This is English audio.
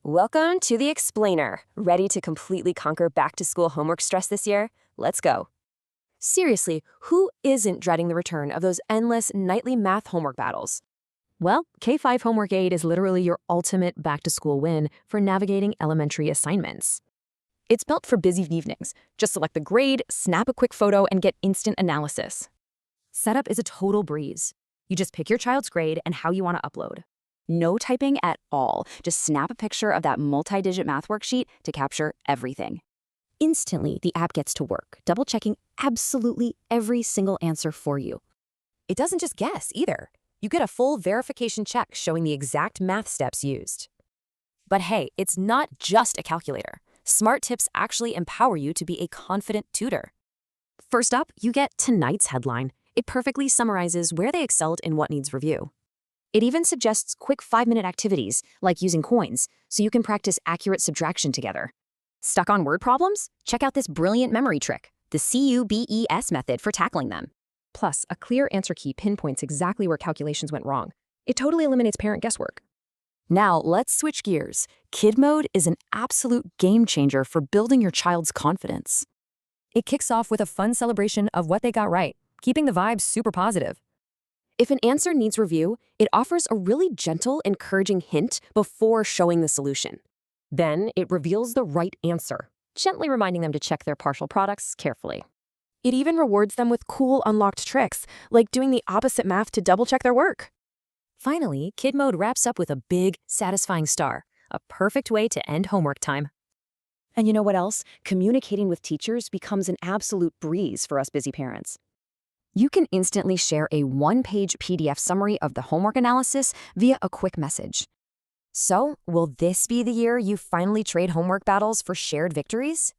Welcome to the Explainer. Ready to completely conquer back-to-school homework stress this year? Let's go. Seriously, who isn't dreading the return of those endless nightly math homework battles? Well, K-5 Homework Aid is literally your ultimate back-to-school win for navigating elementary assignments. It's built for busy evenings. Just select the grade, snap a quick photo, and get instant analysis. Setup is a total breeze. You just pick your child's grade and how you want to upload. No typing at all. Just snap a picture of that multi-digit math worksheet to capture everything. Instantly, the app gets to work, double-checking absolutely every single answer for you. It doesn't just guess either. You get a full verification check showing the exact math steps used. But hey, it's not just a calculator. Smart tips actually empower you to be a confident tutor. First up, you get tonight's headline. It perfectly summarizes where they excelled and what needs review. It even suggests quick 5-minute activities, like using coins, so you can practice accurate subtraction together. Stuck on word problems? Check out this brilliant memory trick, the CUBES method for tackling them. Plus, a clear answer key pinpoints exactly where calculations went wrong. It totally eliminates parent guesswork. Now, let's switch gears. Kid Mode is an absolute game changer for building your child's confidence. It kicks off with a fun celebration of what they got right, keeping the vibes super positive. If an answer needs review, it offers a really gentle, encouraging hint before showing the solution. Then it reveals the right answer, gently reminding them to check their partial products carefully. It even rewards them with cool unlocked tricks, like doing the opposite math to double-check their work. Finally, Kid Mode wraps up with a big, satisfying star, a perfect way to end homework time. And you know what else? Communicating with teachers becomes an absolute breeze for us busy parents. You can instantly share a one-page PDF summary of the homework analysis via a quick message. So, will this be the year you finally trade homework battles for shared victories?